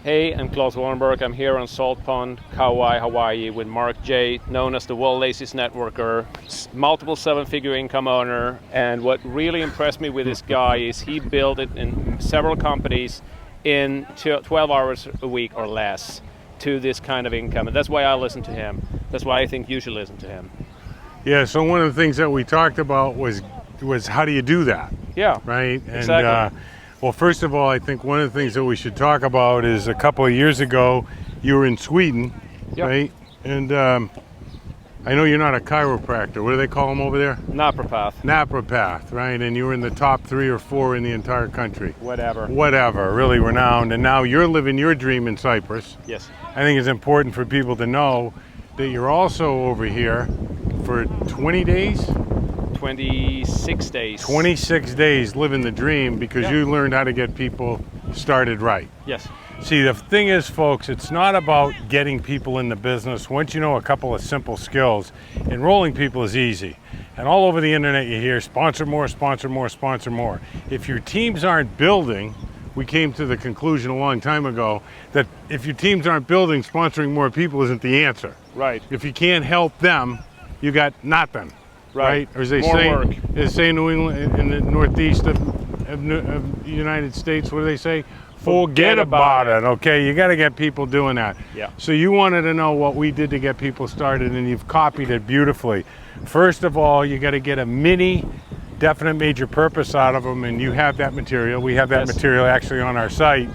Hey, I'm Claes Wallenberg. I'm here on Salt Pond, Kauai, Hawaii with Mark J, known as the world's laziest networker, multiple seven-figure income owner. And what really impressed me with this guy is he built it in several companies in 12 hours a week or less to this kind of income. And that's why I listen to him. That's why I think you should listen to him. Yeah, so one of the things that we talked about was how do you do that? Yeah, right? Exactly. And well, first of all, I think one of the things that we should talk about is a couple of years ago, you were in Sweden, Yep. right? And I know you're not a chiropractor. What do they call them over there? Napropath. Napropath, right? And you were in the top 3 or 4 in the entire country. Whatever. Really renowned. And now you're living your dream in Cyprus. Yes. I think it's important for people to know that you're also over here for 20 days? 26 days. 26 days living the dream because you learned how to get people started right. Yes. See, the thing is, folks, it's not about getting people in the business. Once you know a couple of simple skills, enrolling people is easy. And all over the internet you hear, sponsor more, sponsor more, sponsor more. If your teams aren't building, we came to the conclusion a long time ago that if your teams aren't building, sponsoring more people isn't the answer. Right. If you can't help them, you got nothing. Right? Or as they say in New England, in the northeast of the United States, what do they say? Forget about it. Okay, you got to get people doing that. Yeah. So you wanted to know what we did to get people started, and you've copied it beautifully. First of all, you got to get a mini definite major purpose out of them, and you have that material. We have that material actually on our site.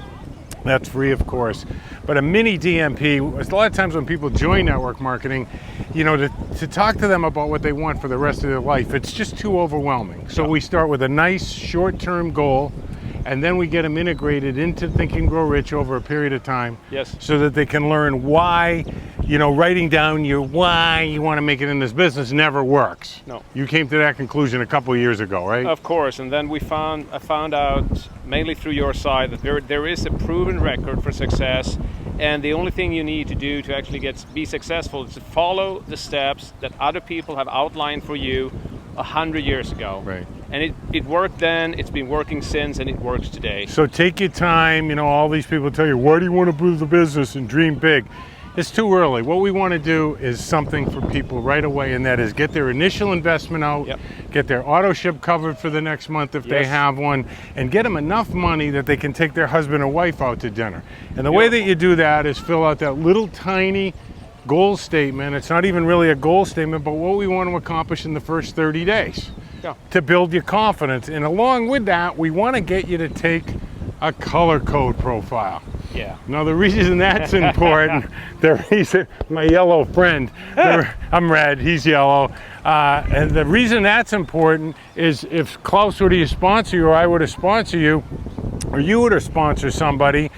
That's free, of course. But a mini DMP, a lot of times when people join network marketing, you know, to talk to them about what they want for the rest of their life, it's just too overwhelming. So we start with a nice short-term goal, and then we get them integrated into Think and Grow Rich over a period of time. Yes. So that they can learn why, you know, writing down your why you want to make it in this business never works. No. You came to that conclusion a couple of years ago, right? Of course, and then I found out, mainly through your side, that there is a proven record for success, and the only thing you need to do to actually be successful is to follow the steps that other people have outlined for you 100 years ago. Right. And it worked then, it's been working since, and it works today. So take your time. You know, all these people tell you, why do you want to build a business and dream big? It's too early. What we want to do is something for people right away, and that is get their initial investment out, get their auto ship covered for the next month if they have one, and get them enough money that they can take their husband or wife out to dinner. And the way that you do that is fill out that little tiny goal statement. It's not even really a goal statement, but what we want to accomplish in the first 30 days to build your confidence. And along with that, we want to get you to take a color code profile. Yeah. Now the reason that's important, the reason, my yellow friend, I'm red, he's yellow, and the reason that's important is if Klaus were to sponsor you, or I were to sponsor you, or you were to sponsor somebody,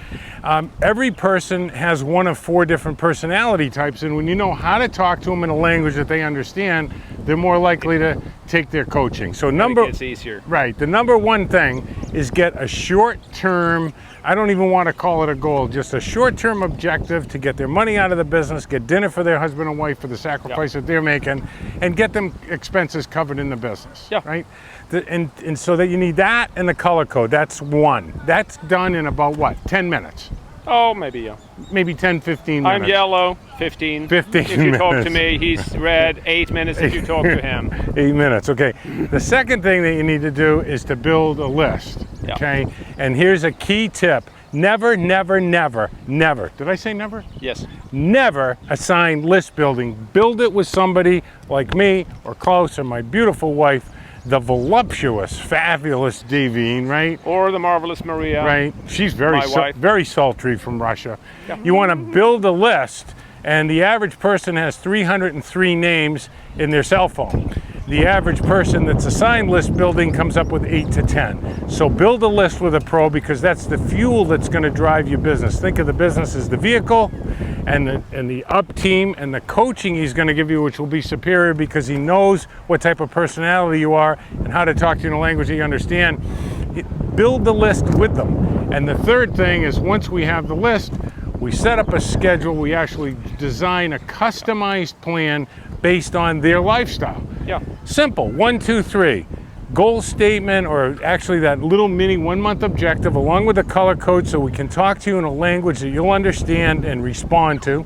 every person has one of 4 different personality types, and when you know how to talk to them in a language that they understand, they're more likely to take their coaching. So it's easier. Right, the number one thing is get a short-term, I don't even want to call it a goal, just a short-term objective to get their money out of the business, get dinner for their husband and wife for the sacrifice that they're making, and get them expenses covered in the business, right? And so that you need that and the color code. That's one. That's done in about, what, 10 minutes? Oh, maybe, Maybe 10, 15 minutes. I'm yellow, 15. 15 if you talk to me, he's red, 8 minutes if you talk to him. 8 minutes, okay. The second thing that you need to do is to build a list, okay? And here's a key tip. Never, never, never, never. Did I say never? Yes. Never assign list building. Build it with somebody like me or Klaus or my beautiful wife, the voluptuous, fabulous Devine, right? Or the marvelous Maria. Right. She's very sultry from Russia. Yeah. You want to build a list, and the average person has 303 names in their cell phone. The average person that's assigned list building comes up with 8 to 10. So build a list with a pro, because that's the fuel that's going to drive your business. Think of the business as the vehicle, and the up team and the coaching he's going to give you, which will be superior because he knows what type of personality you are and how to talk to you in a language that you understand. Build the list with them. And the third thing is, once we have the list, we set up a schedule. We actually design a customized plan based on their lifestyle. Yeah. Simple. 1, 2, 3. goal statement, or actually that little mini 1 month objective, along with the color code, so we can talk to you in a language that you'll understand and respond to.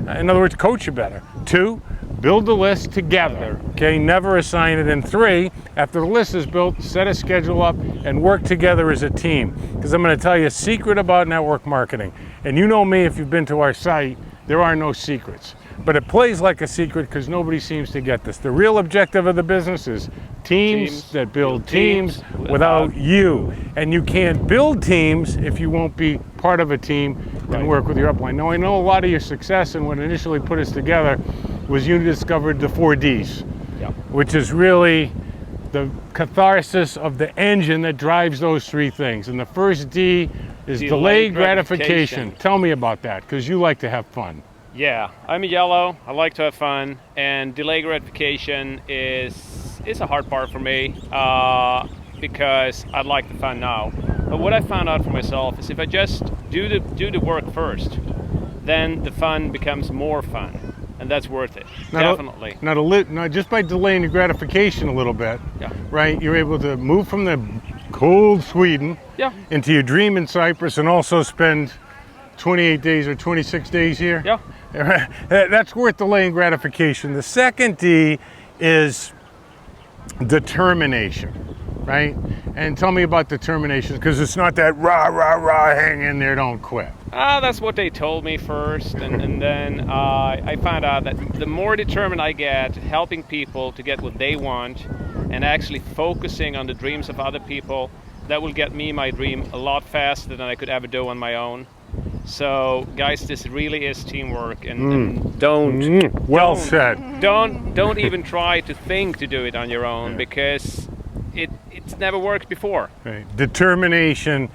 In other words, coach you better. 2, build the list together, okay? Never assign it. And 3, after the list is built, set a schedule up and work together as a team. Because I'm going to tell you a secret about network marketing. And you know me, if you've been to our site, there are no secrets. But it plays like a secret because nobody seems to get this. The real objective of the business is teams that build teams without you. And you can't build teams if you won't be part of a team and work with your upline. Now, I know a lot of your success and what initially put us together was you discovered the 4 Ds, which is really the catharsis of the engine that drives those 3 things. And the first D is delayed gratification. Tell me about that, because you like to have fun. Yeah, I'm a yellow. I like to have fun, and delayed gratification is a hard part for me because I like the fun now. But what I found out for myself is if I just do the work first, then the fun becomes more fun, and that's worth it. Definitely. Now, just by delaying the gratification a little bit, right? You're able to move from the cold Sweden into your dream in Cyprus, and also spend 28 days or 26 days here. Yeah. That's worth delaying gratification. The second D is determination, right? And tell me about determination, because it's not that rah, rah, rah, hang in there, don't quit. That's what they told me first, and then I found out that the more determined I get helping people to get what they want and actually focusing on the dreams of other people, that will get me my dream a lot faster than I could ever do on my own. So guys, this really is teamwork, and don't even try to think to do it on your own, because it's never worked before. Right. Determination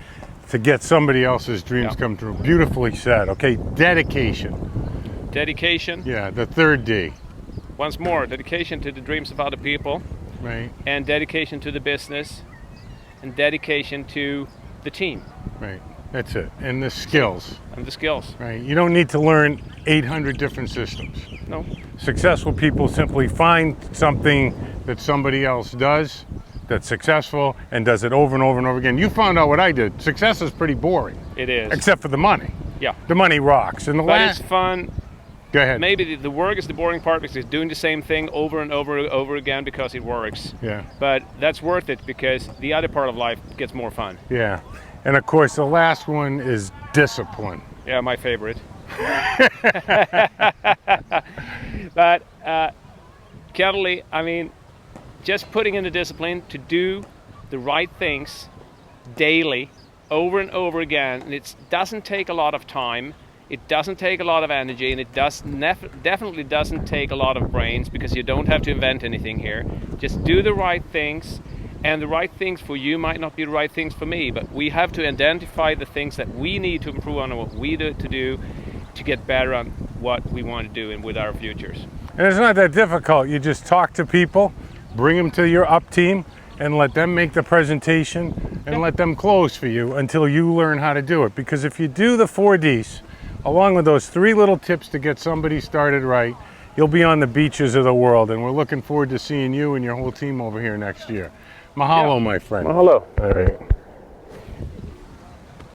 to get somebody else's dreams come true. Beautifully said. Okay, dedication. Dedication. Yeah, the third D. Once more, dedication to the dreams of other people. Right. And dedication to the business, and dedication to the team. Right. That's it. And the skills. And the skills. Right. You don't need to learn 800 different systems. No. Successful people simply find something that somebody else does that's successful and does it over and over and over again. You found out what I did. Success is pretty boring. It is. Except for the money. Yeah. The money rocks. And it's fun. Go ahead. Maybe the work is the boring part because it's doing the same thing over and over again because it works. Yeah. But that's worth it because the other part of life gets more fun. Yeah. And of course, the last one is discipline. Yeah, my favorite. But, Kelly, I mean, just putting in the discipline to do the right things daily, over and over again, and it doesn't take a lot of time, it doesn't take a lot of energy, and it definitely doesn't take a lot of brains, because you don't have to invent anything here. Just do the right things. And the right things for you might not be the right things for me, but we have to identify the things that we need to improve on and what we need to do to get better on what we want to do and with our futures. And it's not that difficult. You just talk to people, bring them to your up team, and let them make the presentation and let them close for you until you learn how to do it. Because if you do the 4 Ds, along with those 3 little tips to get somebody started right, you'll be on the beaches of the world. And we're looking forward to seeing you and your whole team over here next year. Mahalo, my friend. Mahalo. All right.